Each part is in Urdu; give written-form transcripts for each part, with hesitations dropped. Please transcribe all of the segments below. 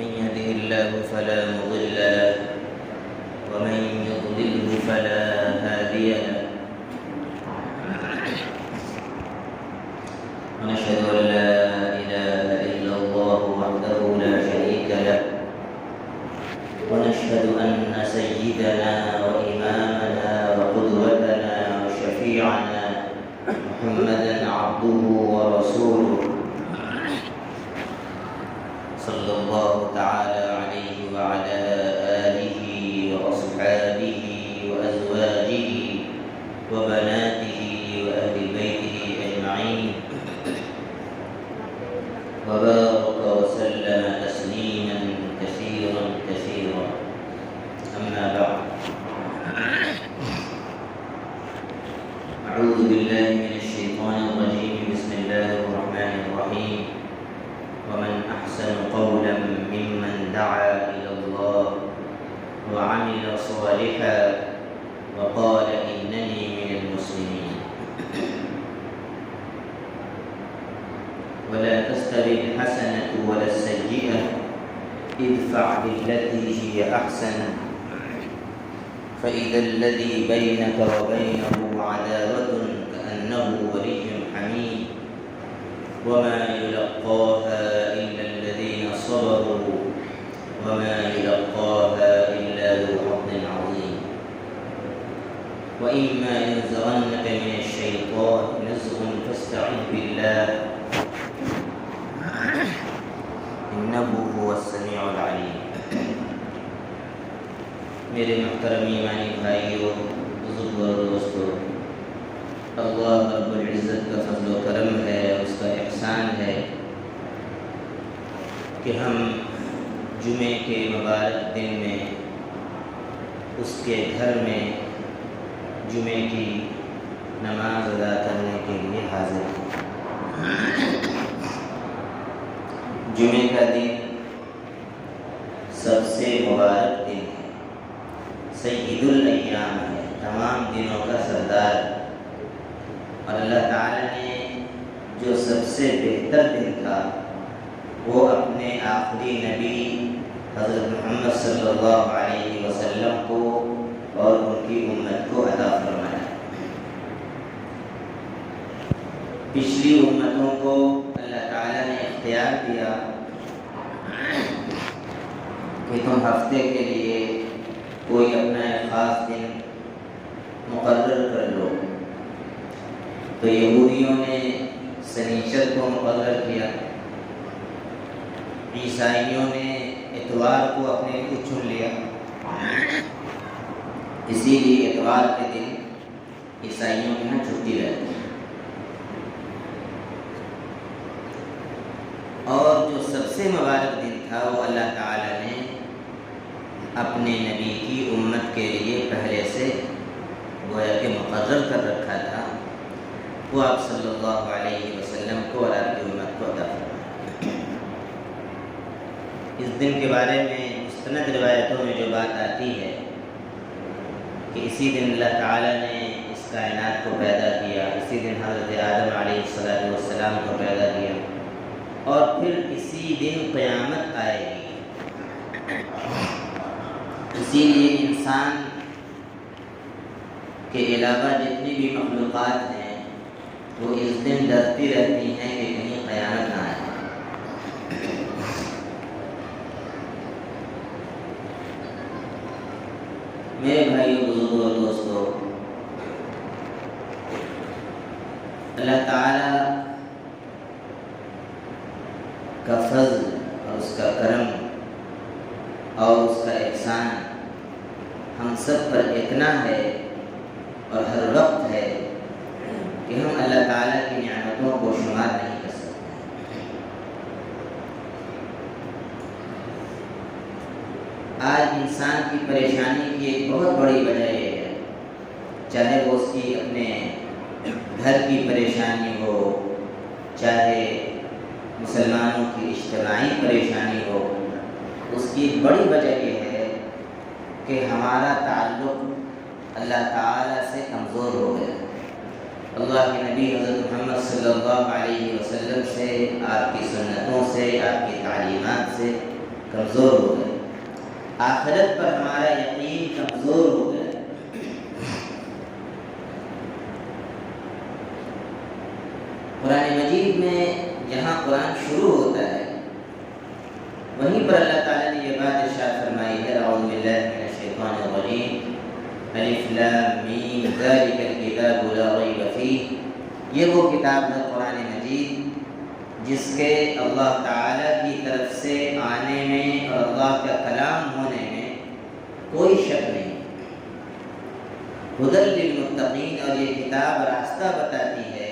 من يهده الله فلا مضل له ومن يضلله فلا هادي له ونشهد أن لا إله إلا الله وحده لا شريك له ونشهد أن سيدنا وإمامنا وقدوتنا وشفيعنا محمدا عبده ورسوله صلى الله تعالى عليه وعلى آله وأصحابه وأزواجه وبناته وأهل بيته أجمعين وبارك وسلم تسليما كثيرا كثيرا. أما بعد، أعوذ بالله من الشيطان الرجيم. بسم الله الرحمن الرحيم. ومن أحسن قولا ممن دعا إلى الله وعمل صالحا وقال إنني من المسلمين. ولا تستوي الحسنة ولا السيئة ادفع بالتي هي أحسن فإذا الذي بينك وبينه عداوة كأنه ولي حميم وما يلقاها إلا الذين صبروا وما يلقاها إلا ذو حظ عظيم. وإما ينزغنك من الشيطان نزغ فاستعذ بالله إنه هو السميع العليم. میرے محترم ایمانی بھائیوں، بزرگوں اور دوستوں، اللہ رب العزت کا فضل و کرم ہے، اس کا احسان ہے کہ ہم جمعے کے مبارک دن میں اس کے گھر میں جمعے کی نماز ادا کرنے کے لیے حاضر ہیں۔ جمعے کا دن سب سے مبارک دن ہے، سید الایام ہے، تمام دنوں کا سردار، اور اللہ تعالیٰ نے جو سب سے بہتر دن تھا وہ اپنے آخری نبی حضرت محمد صلی اللہ علیہ وسلم کو اور ان کی امت کو عطا فرمایا۔ پچھلی امتوں کو اللہ تعالیٰ نے اختیار دیا کہ تم ہفتے کے لیے کوئی اپنا ایک خاص دن مقرر کر لو، تو یہودیوں نے سنیچر کو مقرر کیا، عیسائیوں نے اتوار کو اپنے کو چن لیا، اسی لیے اتوار کے دن عیسائیوں کی یہاں چھٹی رہتی ہے۔ اور جو سب سے مبارک دن تھا وہ اللہ تعالیٰ نے اپنے نبی کی امت کے لیے پہلے سے گویا کہ مقرر کر رکھا تھا، وہ آپ صلی اللہ علیہ وسلم کو اور آپ کی امت کو عطا فرمایا۔ اس دن کے بارے میں مستند روایتوں میں جو بات آتی ہے کہ اسی دن اللہ تعالیٰ نے اس کائنات کو پیدا کیا، اسی دن حضرت آدم علیہ السلام کو پیدا کیا، اور پھر اسی دن قیامت آئے گی۔ اسی لیے انسان کے علاوہ جتنی بھی مخلوقات ہیں وہ اس دن ڈرتی رہتی ہیں کہ کہیں قیامت نہ آئے۔ میرے بھائیوں، بزرگوں اور دوستوں، اللہ تعالیٰ کا فضل اور اس کا کرم اور اس کا احسان ہم سب پر اتنا ہے اور ہر وقت ہے کہ ہم اللہ تعالیٰ کی نعمتوں کو شمار نہیں کر سکتے۔ آج انسان کی پریشانی کی ایک بہت بڑی وجہ یہ ہے، چاہے وہ اس کی اپنے گھر کی پریشانی ہو، چاہے مسلمانوں کی اجتماعی پریشانی ہو، اس کی بڑی وجہ یہ ہے کہ ہمارا تعلق اللہ تعالیٰ سے کمزور ہو گیا۔ اللہ کے نبی حضرت محمد صلی اللہ علیہ وسلم سے، آپ کی سنتوں سے، آپ کی تعلیمات سے کمزور ہو گئے، آخرت پر ہمارا یقین کمزور ہو گیا۔ قرآن مجید میں جہاں قرآن شروع ہوتا ہے وہیں پر اللہ تعالیٰ نے یہ بات ارشاد فرمائی ہے، اعوذ باللہ من الشیطان الرجیم، الف لام میم ذالک الکتاب لا ریب فیہ، یہ وہ کتاب ہے قرآن مجید جس کے اللہ تعالیٰ کی طرف سے آنے میں اور اللہ کا کلام ہونے میں کوئی شک نہیں۔ ہدی للمتقین، اور یہ کتاب راستہ بتاتی ہے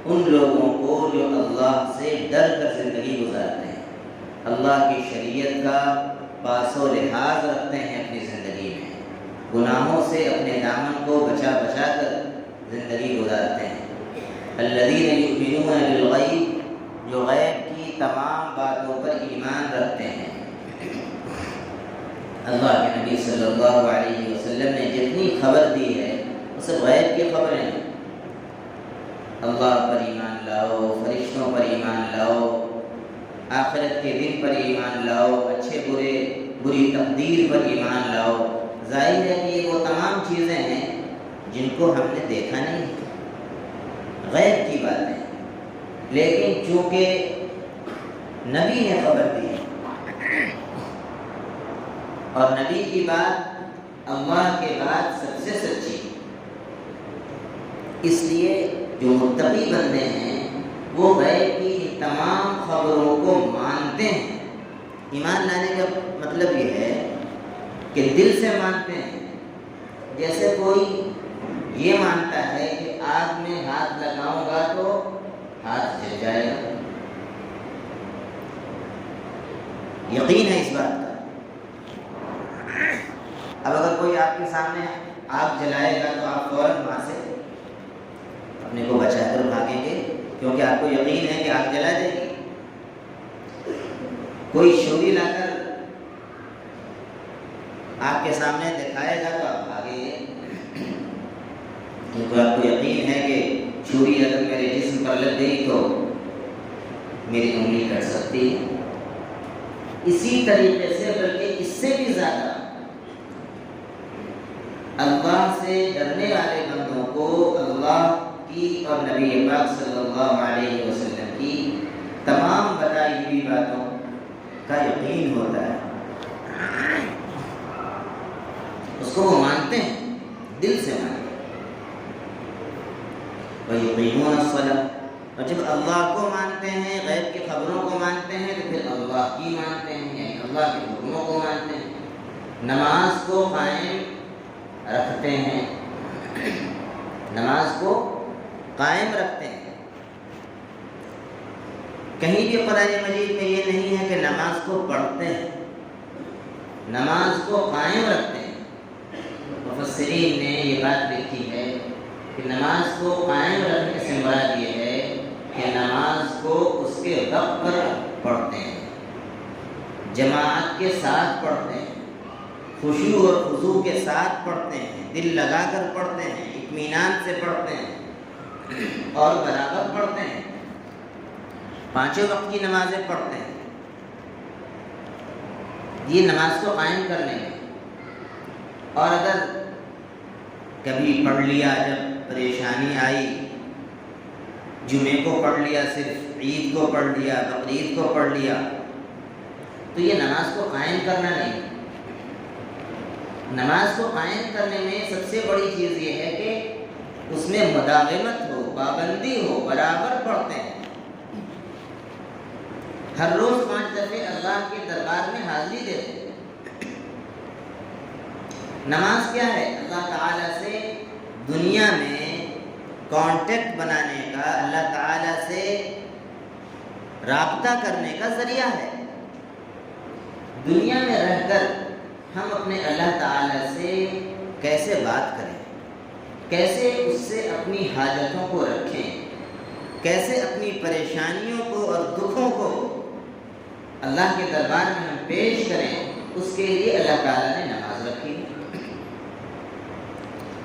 ان لوگوں کو جو اللہ سے ڈر کر زندگی گزارتے ہیں، اللہ کی شریعت کا پاس و لحاظ رکھتے ہیں اپنی زندگی میں، گناہوں سے اپنے دامن کو بچا بچا کر زندگی گزارتے ہیں۔ الذین یؤمنون بالغیب، جو غیب کی تمام باتوں پر ایمان رکھتے ہیں۔ اللہ کے نبی صلی اللہ علیہ وسلم نے جتنی خبر دی ہے وہ سب غیب کی خبریں ہیں۔ اللہ پر ایمان لاؤ، فرشتوں پر ایمان لاؤ، آخرت کے دن پر ایمان لاؤ، اچھے برے بری تقدیر پر ایمان لاؤ۔ ظاہر ہے کہ یہ وہ تمام چیزیں ہیں جن کو ہم نے دیکھا نہیں، غیب کی باتیں، لیکن چونکہ نبی نے خبر دی اور نبی کی بات اللہ کے بعد سب سے سچی، اس لیے جو متقی بندے ہیں وہ غیب کی تمام خبروں کو مانتے ہیں۔ ایمان لانے کا مطلب یہ ہے کہ دل سے مانتے ہیں، جیسے کوئی یہ مانتا ہے کہ آگ میں ہاتھ لگاؤں گا تو ہاتھ جل جائے گا، یقین ہے اس بات کا۔ اب اگر کوئی آپ کے سامنے آگ جلائے گا تو آپ فوراً وہاں سے اپنے کو بچا کر بھاگیں گے، کیونکہ آپ کو یقین ہے کہ آگ جلا دے گی۔ کوئی چھری لا کر آپ کے سامنے دکھائے گا تو آپ بھاگیں گے، کیونکہ آپ کو یقین ہے کہ چھری اگر میرے جسم پر لگ گئی تو میری انگلی کٹ سکتی ہے۔ اسی طریقے سے بلکہ اس سے بھی زیادہ اللہ سے ڈرنے والے بندوں کو اللہ کی اور نبی پاک صلی اللہ علیہ وسلم کی تمام بتائی ہوئی باتوں کا یقین ہوتا ہے، اس کو وہ مانتے ہیں، دل سے مانتے ہیں۔ وَيُقِيمُونَ الصَّلَاةَ، اور جب اللہ کو مانتے ہیں، غیب کی خبروں کو مانتے ہیں تو پھر اللہ کی مانتے ہیں، یعنی اللہ کے حکموں کو مانتے ہیں، نماز کو قائم رکھتے ہیں، نماز کو قائم رکھتے ہیں۔ کہیں بھی قرآن مجید میں یہ نہیں ہے کہ نماز کو پڑھتے ہیں، نماز کو قائم رکھتے ہیں۔ مفسرین نے یہ بات لکھی ہے کہ نماز کو قائم رکھنے سے مراد یہ ہے کہ نماز کو اس کے وقت پر پڑھتے ہیں، جماعت کے ساتھ پڑھتے ہیں، خشوع اور خضوع کے ساتھ پڑھتے ہیں، دل لگا کر پڑھتے ہیں، اطمینان سے پڑھتے ہیں اور برابر پڑھتے ہیں، پانچوں وقت کی نمازیں پڑھتے ہیں۔ یہ نماز کو قائم کرنے میں، اور اگر کبھی پڑھ لیا، جب پریشانی آئی، جمعے کو پڑھ لیا، صرف عید کو پڑھ لیا، بقرعید کو پڑھ لیا، تو یہ نماز کو قائم کرنا نہیں۔ نماز کو قائم کرنے میں سب سے بڑی چیز یہ ہے کہ اس میں مداومت ہو، پابندی ہو، برابر پڑھتے ہیں، ہر روز 5 دفعے اللہ کے دربار میں حاضری دیتے ہیں۔ نماز کیا ہے؟ اللہ تعالیٰ سے دنیا میں کانٹیکٹ بنانے کا، اللہ تعالیٰ سے رابطہ کرنے کا ذریعہ ہے۔ دنیا میں رہ کر ہم اپنے اللہ تعالیٰ سے کیسے بات کریں، کیسے اس سے اپنی حاجتوں کو رکھیں، کیسے اپنی پریشانیوں کو اور دکھوں کو اللہ کے دربار میں ہم پیش کریں، اس کے لیے اللہ تعالیٰ نے نماز رکھی ہے۔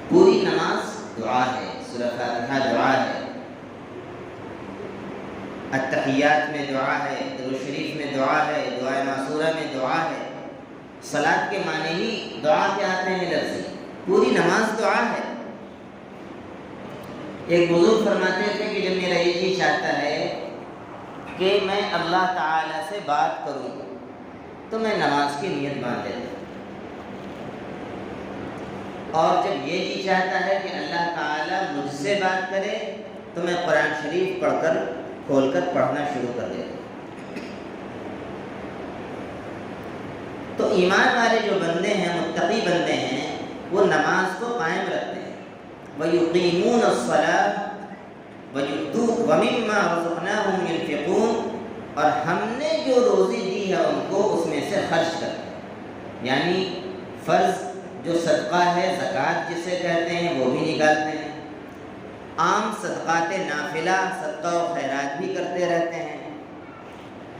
پوری نماز دعا ہے، سورہ فاتحہ دعا ہے۔ التحیات میں دعا ہے، درود شریف میں دعا ہے، دعائے معصورہ میں دعا ہے۔ صلاۃ کے معنی ہی دعا کے آتے ہیں لفظی، پوری نماز دعا ہے۔ ایک بزرگ فرماتے تھے کہ جب میرا یہ جی چاہتا ہے کہ میں اللہ تعالیٰ سے بات کروں تو میں نماز کی نیت باندھ لیتا ہوں، اور جب یہ جی چاہتا ہے کہ اللہ تعالیٰ مجھ سے بات کرے تو میں قرآن شریف پڑھ کر کھول کر پڑھنا شروع کر دیتا ہوں۔ تو ایمان والے جو بندے ہیں، متقی بندے ہیں، وہ نماز کو قائم رکھتے ہیں۔ وَيُقِيمُونَ الصَّلَاةَ وَمِمَّا رَزَقْنَاهُمْ يُنْفِقُونَ، اور ہم نے جو روزی دی ہے ان کو اس میں سے خرچ کرتے ہیں، یعنی فرض جو صدقہ ہے، زکوٰۃ جسے کہتے ہیں، وہ بھی نکالتے ہیں، عام صدقات نافلہ، صدقہ و خیرات بھی کرتے رہتے ہیں۔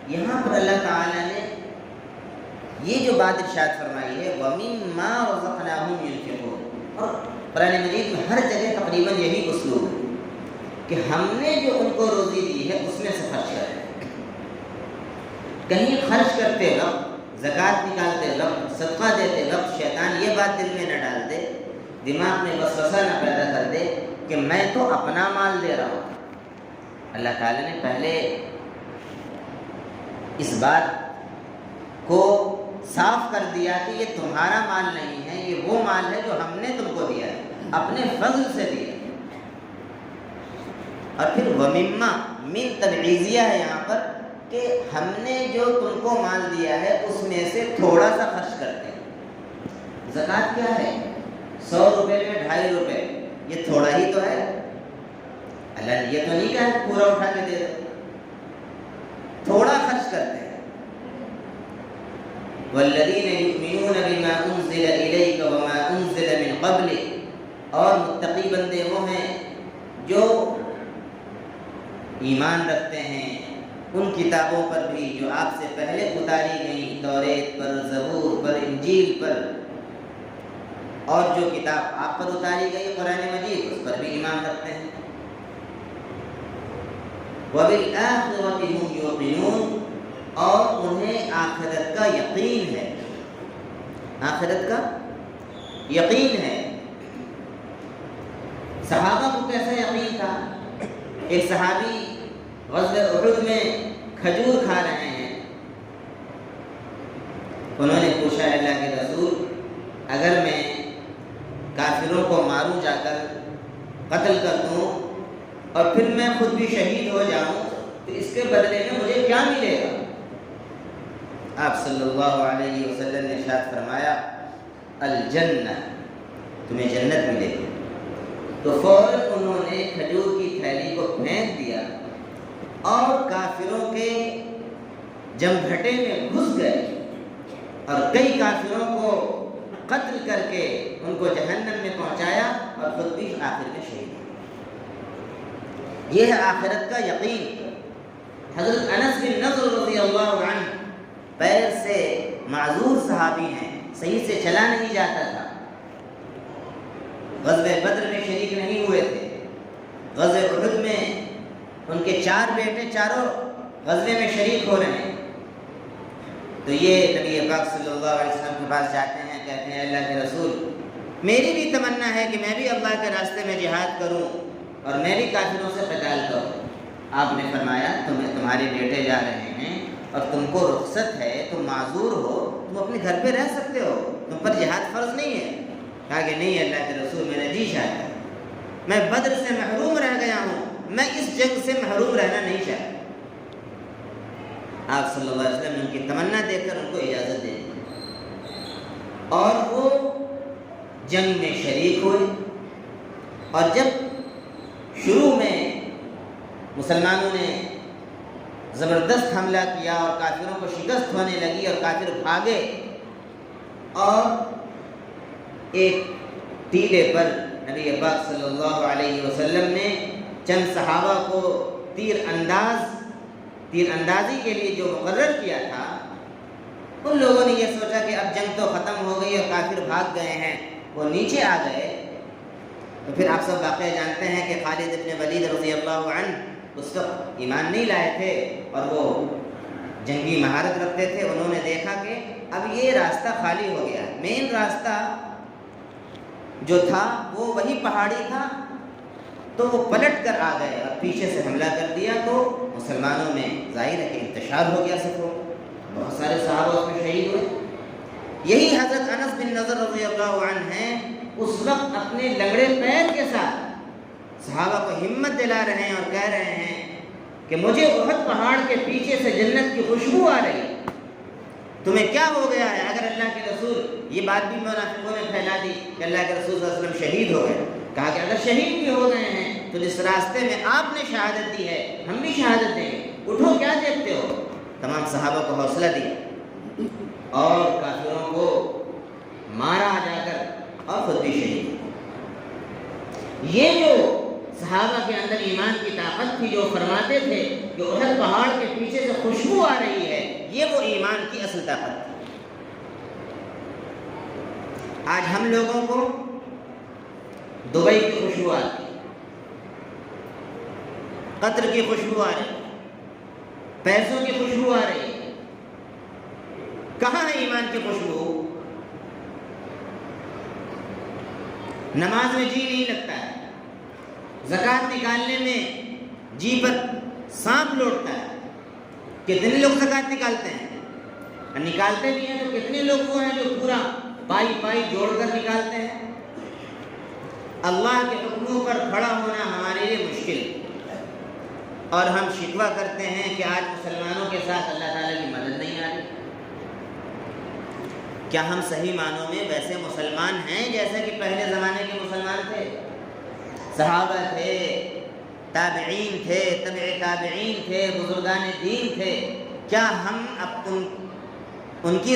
یہاں پر اللہ تعالیٰ نے یہ جو بات ارشاد فرمائی ہے وَمِمَّا رَزَقْنَاهُمْ يُنْفِقُونَ، اور قرآن مجید میں ہر جگہ تقریباً یہی اسلوب ہے کہ ہم نے جو ان کو روزی دی ہے اس میں سے خرچ کریں۔ کہیں خرچ کرتے وقت، زکوٰۃ نکالتے وقت، صدقہ دیتے وقت شیطان یہ بات دل میں نہ ڈال دے، دماغ میں وسوسہ نہ پیدا کر دے کہ میں تو اپنا مال دے رہا ہوں۔ اللہ تعالیٰ نے پہلے اس بات کو صاف کر دیا کہ یہ تمہارا مال نہیں ہے، یہ وہ مال ہے جو ہم نے تم کو دیا ہے، اپنے فضل سے دیا۔ اور پھر وَمِمَّا، من تبعیضیہ ہے یہاں پر، کہ ہم نے جو تم کو مال دیا ہے اس میں سے تھوڑا سا خرچ کرتے ہیں۔ زکوٰۃ کیا ہے؟ 100 روپے میں 2.5 روپے، یہ تھوڑا ہی تو ہے۔ اللہ نے یہ تو نہیں کہا کہ پورا اٹھا کے دے دو، تھوڑا خرچ کرتے ہیں۔ وَالَّذِينَ يُؤْمِنُونَ بِمَا أُنزِلَ إِلَيْكَ وَمَا أُنزِلَ مِن قَبْلِكَ، اور متقی بندے وہ ہیں جو ایمان رکھتے ہیں ان کتابوں پر بھی جو آپ سے پہلے اتاری گئیں، توریت پر، زبور پر، انجیل پر، اور جو کتاب آپ پر اتاری گئی قرآن مجید اس پر بھی ایمان رکھتے ہیں۔ وَبِالْآخِرَةِ هُمْ يُوقِنُونَ، اور انہیں آخرت کا یقین ہے، آخرت کا یقین ہے۔ صحابہ کو کیسا یقین تھا؟ ایک صحابی غزوہ احد میں کھجور کھا رہے ہیں، انہوں نے پوچھا اللہ کے رسول، اگر میں کافروں کو ماروں، جا کر قتل کر دوں اور پھر میں خود بھی شہید ہو جاؤں تو اس کے بدلے میں مجھے کیا ملے گا؟ آپ صلی اللہ علیہ وسلم نے ارشاد فرمایا الجنہ، تمہیں جنت ملے گی۔ تو فوراً انہوں نے کھجور کی تھیلی کو پھینک دیا اور کافروں کے جمگھٹے میں گھس گئے اور کئی کافروں کو قتل کر کے ان کو جہنم میں پہنچایا اور خود بھی آخر میں شہید ہوئے۔ یہ ہے آخرت کا یقین۔ حضرت انس بن نضر رضی اللہ عنہ پیر سے معذور صحابی ہیں، صحیح سے چلا نہیں جاتا تھا، غزوہ بدر میں شریک نہیں ہوئے تھے، غزوہ احد میں ان کے 4 بیٹے چاروں غزوے میں شریک ہو رہے ہیں۔ تو یہ نبی پاک صلی اللہ علیہ وسلم کے پاس جاتے ہیں، کہتے ہیں اللہ کے رسول، میری بھی تمنا ہے کہ میں بھی اللہ کے راستے میں جہاد کروں اور میں بھی کافروں سے قتال کروں۔ آپ نے فرمایا تمہارے بیٹے جا رہے ہیں اور تم کو رخصت ہے، تم معذور ہو، تم اپنے گھر پہ رہ سکتے ہو، تم پر جہاد فرض نہیں ہے۔ کہا کہ نہیں اللہ کے رسول، میرا جی چاہتا ہے، میں بدر سے محروم رہ گیا ہوں، میں اس جنگ سے محروم رہنا نہیں چاہتا۔ آپ صلی اللہ علیہ وسلم نے ان کی تمنا دیکھ کر ان کو اجازت دے دی اور وہ جنگ میں شریک ہوئے۔ اور جب شروع میں مسلمانوں نے زبردست حملہ کیا اور کافروں کو شکست ہونے لگی اور کافر بھاگے، اور ایک ٹیلے پر نبی پاک صلی اللہ علیہ وسلم نے چند صحابہ کو تیر اندازی کے لیے جو مقرر کیا تھا، ان لوگوں نے یہ سوچا کہ اب جنگ تو ختم ہو گئی اور کافر بھاگ گئے ہیں، وہ نیچے آ گئے۔ تو پھر آپ سب واقعہ جانتے ہیں کہ خالد بن ولید رضی اللہ عنہ اس وقت ایمان نہیں لائے تھے اور وہ جنگی مہارت رکھتے تھے، انہوں نے دیکھا کہ اب یہ راستہ خالی ہو گیا، مین راستہ جو تھا وہ وہی پہاڑی تھا، تو وہ پلٹ کر آ گئے اور پیچھے سے حملہ کر دیا، تو مسلمانوں میں ظاہر ہے کہ انتشار ہو گیا صفوں، بہت سارے صحابہ اس میں شہید ہوئے۔ یہی حضرت انس بن نضر رضی اللہ عنہ ہیں، اس وقت اپنے لنگڑے پیر کے ساتھ صحابہ کو ہمت دلا رہے ہیں اور کہہ رہے ہیں کہ مجھے احد پہاڑ کے پیچھے سے جنت کی خوشبو آ رہی ہے، تمہیں کیا ہو گیا ہے؟ اگر اللہ کے رسول، یہ بات بھی منافقوں نے پھیلا دی کہ اللہ کے رسول صلی اللہ علیہ وسلم شہید ہو گئے، کہا کہ اگر شہید بھی ہو گئے ہیں تو جس راستے میں آپ نے شہادت دی ہے ہم بھی شہادت دیں گے، اٹھو کیا دیکھتے ہو؟ تمام صحابہ کو حوصلہ دیا اور کافروں کو مارا جا کر اور خود بھی شہید۔ یہ جو صحابہ کے اندر ایمان کی طاقت تھی، جو فرماتے تھے کہ احد پہاڑ کے پیچھے سے خوشبو آ رہی ہے، یہ وہ ایمان کی اصل طاقت تھی۔ آج ہم لوگوں کو دبئی کی خوشبو آتی ہے، قطر کی خوشبو آ رہی ہے، پیسوں کی خوشبو آ رہی ہے، کہاں ہے ایمان کی خوشبو؟ نماز میں جی نہیں لگتا ہے، زکوٰۃ نکالنے میں جی پر سانپ لوٹتا ہے۔ کتنے لوگ زکوٰۃ نکالتے ہیں؟ نکالتے بھی ہیں تو کتنے لوگ وہ ہیں جو پورا پائی پائی جوڑ کر نکالتے ہیں؟ اللہ کے حکموں پر کھڑا ہونا ہمارے لیے مشکل ہے، اور ہم شکوہ کرتے ہیں کہ آج مسلمانوں کے ساتھ اللہ تعالیٰ کی مدد نہیں آ رہی۔ کیا ہم صحیح معنوں میں ویسے مسلمان ہیں جیسے کہ پہلے زمانے کے مسلمان تھے؟ صحابہ تھے، تابعین تھے، تبع تابعین تھے، بزرگان دین تھے، کیا ہم اب ان کی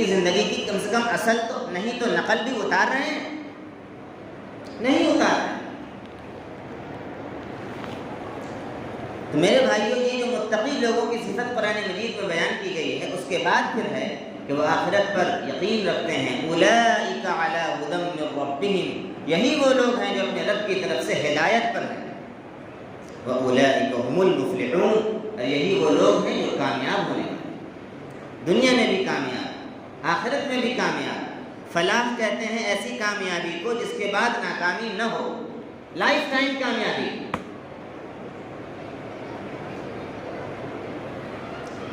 زندگی کی کم سے کم اصل تو نہیں تو نقل بھی اتار رہے ہیں؟ نہیں اتار رہے۔ تو میرے بھائیوں، یہ جو متقی لوگوں کی صفت قرآن مجید میں بیان کی گئی ہے، اس کے بعد پھر ہے کہ وہ آخرت پر یقین رکھتے ہیں۔ اولئک علی ھدی من ربہم، یہی وہ لوگ ہیں جو اپنے رب کی طرف سے ہدایت پر ہیں۔ واولئک ھم المفلحون، اور یہی وہ لوگ ہیں جو کامیاب ہونے والے، دنیا میں بھی کامیاب، آخرت میں بھی کامیاب۔ فلاح کہتے ہیں ایسی کامیابی کو جس کے بعد ناکامی نہ ہو، لائف ٹائم کامیابی۔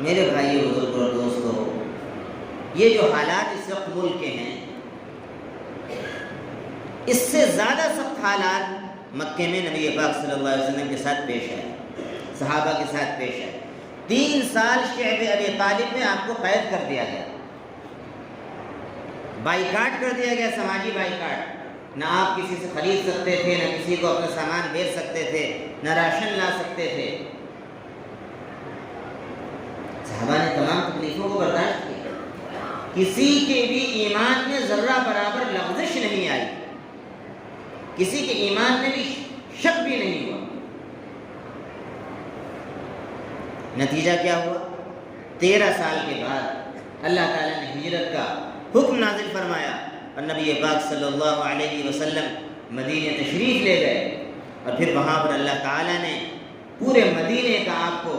میرے بھائی بزرگ اور دوستو، یہ جو حالات اس وقت ملک کے ہیں، اس سے زیادہ سخت حالات مکے میں نبی پاک صلی اللہ علیہ وسلم کے ساتھ پیش آئے، صحابہ کے ساتھ پیش آئے۔ 3 سال شعب ابی طالب میں آپ کو قید کر دیا گیا، بائیکاٹ کر دیا گیا، سماجی بائیکاٹ۔ نہ آپ کسی سے خرید سکتے تھے، نہ کسی کو اپنا سامان بیچ سکتے تھے، نہ راشن لا سکتے تھے۔ صحابہ نے تمام تکلیفوں کو برداشت کیا، کسی کے بھی ایمان میں ذرہ برابر لغزش نہیں آئی، کسی کے ایمان میں بھی شک بھی نہیں ہوا۔ نتیجہ کیا ہوا؟ 13 سال کے بعد اللہ تعالیٰ نے ہجرت کا حکم نازل فرمایا اور نبی پاک صلی اللہ علیہ وسلم مدینے تشریف لے گئے، اور پھر وہاں پر اللہ تعالیٰ نے پورے مدینے کا آپ کو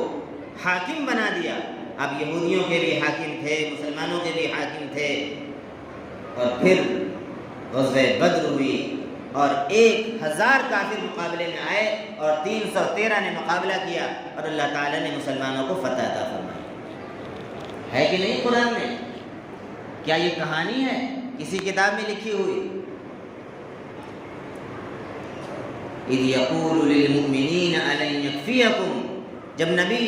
حاکم بنا دیا۔ آپ یہودیوں کے بھی حاکم تھے، مسلمانوں کے بھی حاکم تھے، اور پھر غزوہ بدر ہوئی اور 1000 کافر مقابلے میں آئے اور 313 نے مقابلہ کیا، اور اللہ تعالیٰ نے مسلمانوں کو فتح عطا فرمائی۔ ہے کہ نہیں قرآن میں؟ کیا یہ کہانی ہے کسی کتاب میں لکھی ہوئی؟ اذ یقول للمؤمنین الن یکفیکم، جب نبی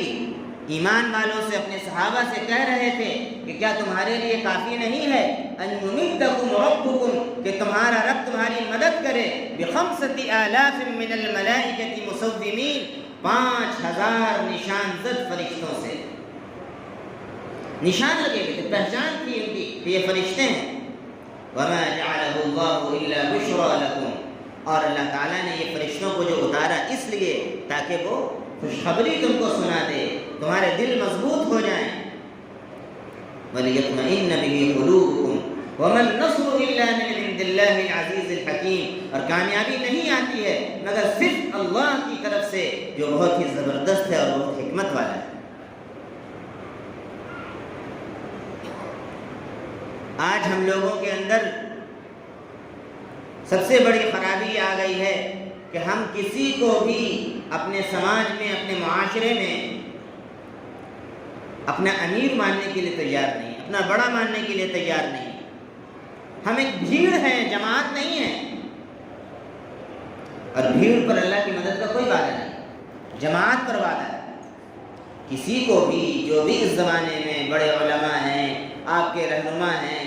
ایمان والوں سے، اپنے صحابہ سے کہہ رہے تھے کہ کیا تمہارے لیے کافی نہیں ہے ان یمدکم ربکم، کہ تمہارا رب تمہاری مدد کرے، بخمسۃ آلاف من الملائکۃ مسومین، 5000 نشان زد فرشتوں سے۔ نشان لگے ہوئے تھے، پہچان تھی ان کی کہ یہ فرشتے ہیں۔ وما جعلہ اللہ الا بشرا لکم، اور اللہ تعالیٰ نے یہ فرشتوں کو جو اتارا اس لیے تاکہ وہ خوشخبری تم کو سنا دے، تمہارے دل مضبوط ہو جائیں۔ وَلِيَطْمَئِنَّ بِهِ قُلُوبُكُمْ، وَمَا النَّصْرُ إِلَّا مِنْ عِنْدِ اللَّهِ الْعَزِيزِ الْحَكِيمِ، اور کامیابی نہیں آتی ہے مگر صرف اللہ کی طرف سے جو بہت ہی زبردست ہے اور بہت حکمت والا ہے۔ آج ہم لوگوں کے اندر سب سے بڑی خرابی آ گئی ہے کہ ہم کسی کو بھی اپنے سماج میں، اپنے معاشرے میں اپنا امیر ماننے کے لیے تیار نہیں، اپنا بڑا ماننے کے لیے تیار نہیں۔ ہم ایک بھیڑ ہے، جماعت نہیں ہے، اور بھیڑ پر اللہ کی مدد کا کوئی وعدہ نہیں، جماعت پر وعدہ ہے۔ کسی کو بھی جو بھی اس زمانے میں بڑے علماء ہیں، آپ کے رہنما ہیں،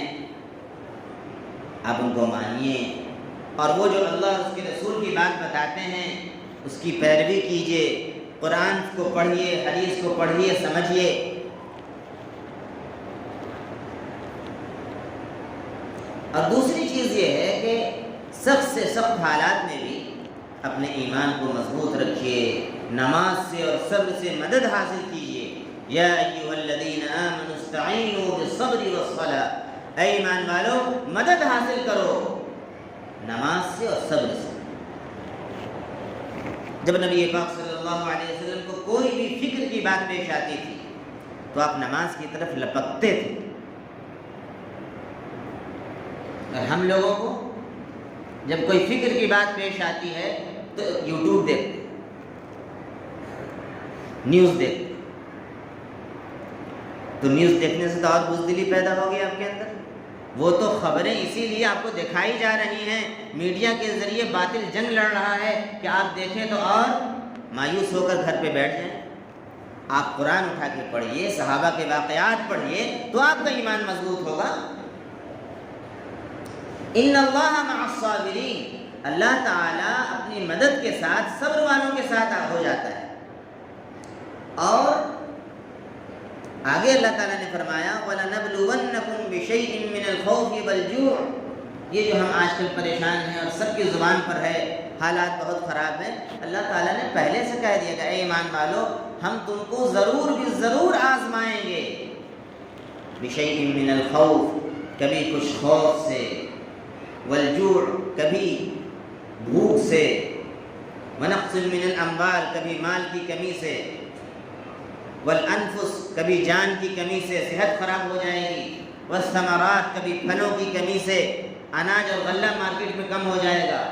آپ ان کو مانیے، اور وہ جو اللہ اور اس کے رسول کی بات بتاتے ہیں اس کی پیروی کیجیے، قرآن کو پڑھیے، حدیث کو پڑھیے، سمجھیے۔ اور دوسری چیز یہ ہے کہ سخت سے سخت حالات میں بھی اپنے ایمان کو مضبوط رکھیے، نماز سے اور صبر سے مدد حاصل کیجیے۔ یا ایھا الذین آمنوا استعینوا بالصبر والصلاۃ، اے ایمان والو مدد حاصل کرو نماز سے اور صبر سے۔ جب نبی پاک صلی اللہ علیہ وسلم کو کوئی بھی فکر کی بات پیش آتی تھی تو آپ نماز کی طرف لپکتے تھے، اور ہم لوگوں کو جب کوئی فکر کی بات پیش آتی ہے تو یوٹیوب دیکھتے، نیوز دیکھتے، تو نیوز دیکھنے سے تو اور بزدلی پیدا ہوگی آپ کے اندر۔ وہ تو خبریں اسی لیے آپ کو دکھائی جا رہی ہیں، میڈیا کے ذریعے باطل جنگ لڑ رہا ہے کہ آپ دیکھیں تو اور مایوس ہو کر گھر پہ بیٹھ جائیں۔ آپ قرآن اٹھا کے پڑھیے، صحابہ کے واقعات پڑھیے، تو آپ کا ایمان مضبوط ہوگا۔ ان اللہ مع الصابرین، اللہ تعالیٰ اپنی مدد کے ساتھ صبر والوں کے ساتھ ہو جاتا ہے۔ اور آگے اللہ تعالیٰ نے فرمایا وَلَنَبْلُوَنَّكُمْ بِشَيْءٍ مِّنَ الْخَوْفِ وَالْجُوعِ، یہ جو ہم آج کل پریشان ہیں اور سب کی زبان پر ہے، حالات بہت خراب ہیں، اللہ تعالیٰ نے پہلے سے کہہ دیا کہ اے ایمان والو ہم تم کو ضرور بھی ضرور آزمائیں گے۔ بِشَيْءٍ مِّنَ الْخَوْفِ، کبھی کچھ خوف سے، والجوع، کبھی بھوک سے، ونقص من الاموال، کبھی مال کی کمی سے، والانفس، کبھی جان کی کمی سے، صحت خراب ہو جائے گی، والثمرات، کبھی پھلوں کی کمی سے، اناج اور غلہ مارکیٹ میں کم ہو جائے گا۔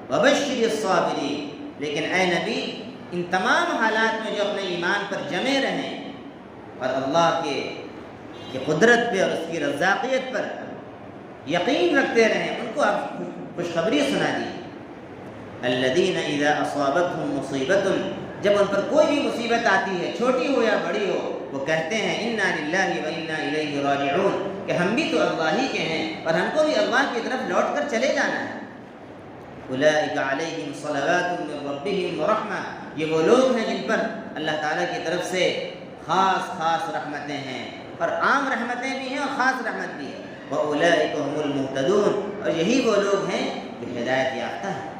وبشر الصابرین، لیکن اے نبی ان تمام حالات میں جو اپنے ایمان پر جمے رہیں اور اللہ کے قدرت پہ اور اس کی رزاقیت پر یقین رکھتے رہیں، ان کو آپ خوشخبری سنا دی۔ الذین اذا اصابتهم مصیبۃ، جب ان پر کوئی بھی مصیبت آتی ہے، چھوٹی ہو یا بڑی ہو، وہ کہتے ہیں انا للہ و انا الیہ راجعون، کہ ہم بھی تو اللہ ہی کے ہیں اور ہم کو بھی اللہ کی طرف لوٹ کر چلے جانا ہے۔ اولئک علیہم صلوات من ربہم ورحمہ، یہ وہ لوگ ہیں جن پر اللہ تعالیٰ کی طرف سے خاص رحمتیں ہیں، اور عام رحمتیں بھی ہیں اور خاص رحمت بھی ہے۔ وَأُولَئِكَ هُمُ الْمُهْتَدُونَ، اور یہی وہ لوگ ہیں جو ہدایت یافتہ ہیں۔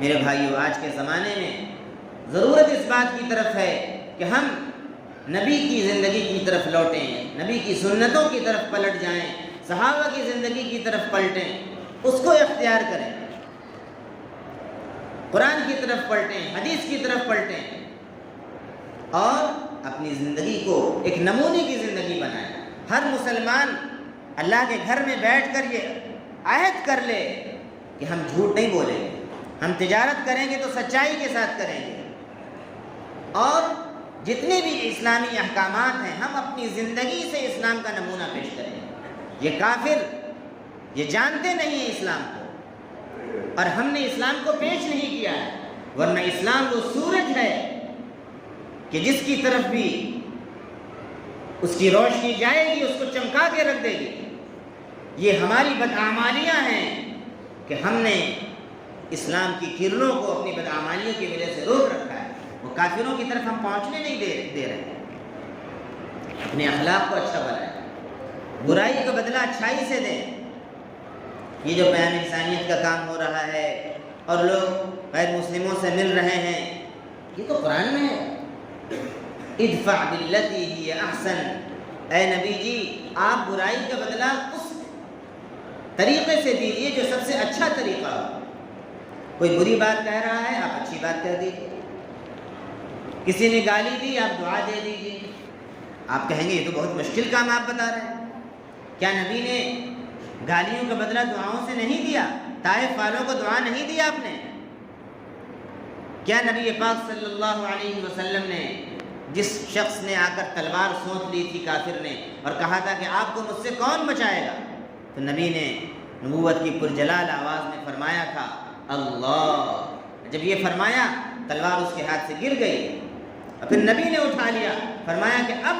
میرے بھائیو، آج کے زمانے میں ضرورت اس بات کی طرف ہے کہ ہم نبی کی زندگی کی طرف لوٹیں، نبی کی سنتوں کی طرف پلٹ جائیں، صحابہ کی زندگی کی طرف پلٹیں، اس کو اختیار کریں، قرآن کی طرف پلٹیں، حدیث کی طرف پلٹیں، اور اپنی زندگی کو ایک نمونے کی زندگی بنائیں۔ ہر مسلمان اللہ کے گھر میں بیٹھ کر یہ عہد کر لے کہ ہم جھوٹ نہیں بولیں گے، ہم تجارت کریں گے تو سچائی کے ساتھ کریں گے، اور جتنے بھی اسلامی احکامات ہیں ہم اپنی زندگی سے اسلام کا نمونہ پیش کریں گے۔ یہ کافر یہ جانتے نہیں ہیں اسلام کو، اور ہم نے اسلام کو پیش نہیں کیا ہے، ورنہ اسلام وہ سورج ہے کہ جس کی طرف بھی اس کی روشنی جائے گی اس کو چمکا کے رکھ دے گی۔ یہ ہماری بدعمالیاں ہیں کہ ہم نے اسلام کی کرنوں کو اپنی بدعمالیوں کی وجہ سے روک رکھا ہے، وہ کافروں کی طرف ہم پہنچنے نہیں دے رہے۔ اپنے اخلاق کو اچھا بنائیں، برائی کا بدلہ اچھائی سے دیں۔ یہ جو بیان انسانیت کا کام ہو رہا ہے اور لوگ غیر مسلموں سے مل رہے ہیں، یہ تو قرآن میں ہے، ادفع باللتی ہی احسن اے نبی جی آپ برائی کا بدلہ اس طریقے سے دیجیے جو سب سے اچھا طریقہ ہو۔ کوئی بری بات کہہ رہا ہے آپ اچھی بات کہہ دیجیے، کسی نے گالی دی آپ دعا دے دیجیے۔ آپ کہیں گے یہ تو بہت مشکل کام آپ بتا رہے ہیں، کیا نبی نے گالیوں کا بدلہ دعاؤں سے نہیں دیا؟ طائف والوں کو دعا نہیں دی آپ نے؟ کیا نبی پاک صلی اللہ علیہ وسلم نے جس شخص نے آ کر تلوار سونت لی تھی کافر نے اور کہا تھا کہ آپ کو مجھ سے کون بچائے گا، تو نبی نے نبوت کی پرجلال آواز میں فرمایا تھا اللہ۔ جب یہ فرمایا تلوار اس کے ہاتھ سے گر گئی اور پھر نبی نے اٹھا لیا، فرمایا کہ اب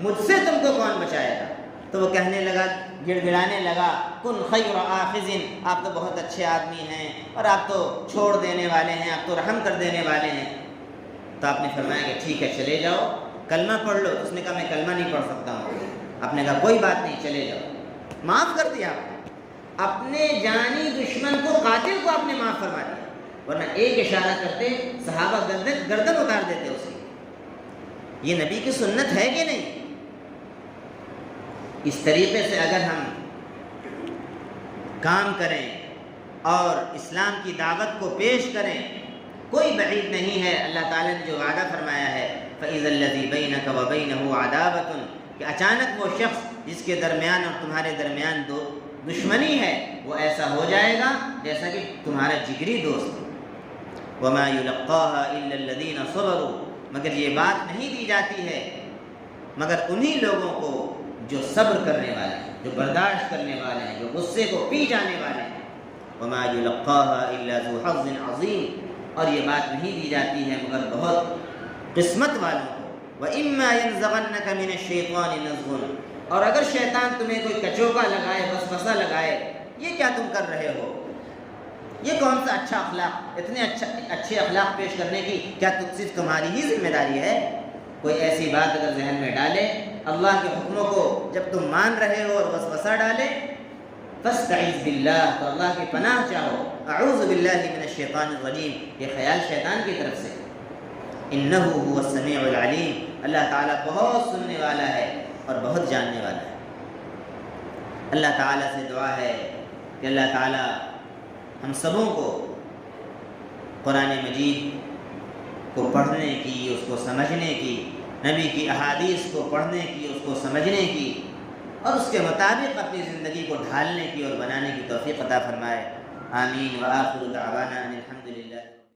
مجھ سے تم کو کون بچائے گا؟ تو وہ کہنے لگا، گڑ گڑانے لگا، کن خیر آخذ، آپ تو بہت اچھے آدمی ہیں اور آپ تو چھوڑ دینے والے ہیں، آپ تو رحم کر دینے والے ہیں۔ تو آپ نے فرمایا کہ ٹھیک ہے چلے جاؤ کلمہ پڑھ لو۔ اس نے کہا میں کلمہ نہیں پڑھ سکتا ہوں۔ آپ نے کہا کوئی بات نہیں چلے جاؤ، معاف کر دیا آپ نے۔ اپنے جانی دشمن کو، قاتل کو آپ نے معاف فرما دیا، ورنہ ایک اشارہ کرتے صحابہ گردن اتار دیتے اس کی۔ یہ نبی کی سنت ہے کہ نہیں؟ اس طریقے سے اگر ہم کام کریں اور اسلام کی دعوت کو پیش کریں، کوئی بعید نہیں ہے۔ اللہ تعالیٰ نے جو وعدہ فرمایا ہے فَإِذَا الَّذِي بَيْنَكَ وَبَيْنَهُ عَدَاوَةٌ، کہ اچانک وہ شخص جس کے درمیان اور تمہارے درمیان دشمنی ہے وہ ایسا ہو جائے گا جیسا کہ تمہارا جگری دوست۔ وَمَا يُلَقَّاهَا إِلَّا الَّذِينَ صَبَرُوا، مگر یہ بات نہیں دی جاتی ہے مگر انہی لوگوں کو جو صبر کرنے والے ہیں، جو برداشت کرنے والے ہیں، جو غصے کو پی جانے والے ہیں۔ وَمَا يُلَقَّاهَا إِلَّا ذُو حَظٍّ عَظِيمٍ، اور یہ بات نہیں دی جاتی ہے مگر بہت قسمت والوں کو۔ وَإِمَّا يَنزَغَنَّكَ مِنَ الشَّيْطَانِ نَزْغٌ، اور اگر شیطان تمہیں کوئی کچوکا لگائے، وسوسہ لگائے، یہ کیا تم کر رہے ہو، یہ کون سا اچھا اخلاق، اتنے اچھے اخلاق پیش کرنے کی کیا صرف تمہاری ہی ذمہ داری ہے؟ کوئی ایسی بات اگر ذہن میں ڈالے، اللہ کے حکموں کو جب تم مان رہے ہو اور وسوسہ ڈالے، فاستعذ باللہ، تو اللہ کی پناہ چاہو، اعوذ باللہ من الشیطان الرجیم، یہ خیال شیطان کی طرف سے۔ انہ هو السمیع العلیم، اللہ تعالیٰ بہت سننے والا ہے اور بہت جاننے والا ہے۔ اللہ تعالیٰ سے دعا ہے کہ اللہ تعالیٰ ہم سبوں کو قرآن مجید کو پڑھنے کی، اس کو سمجھنے کی، نبی کی احادیث کو پڑھنے کی، اس کو سمجھنے کی اور اس کے مطابق اپنی زندگی کو ڈھالنے کی اور بنانے کی توفیق عطا فرمائے۔ آمین۔ وآخر دعوانا ان الحمد للہ۔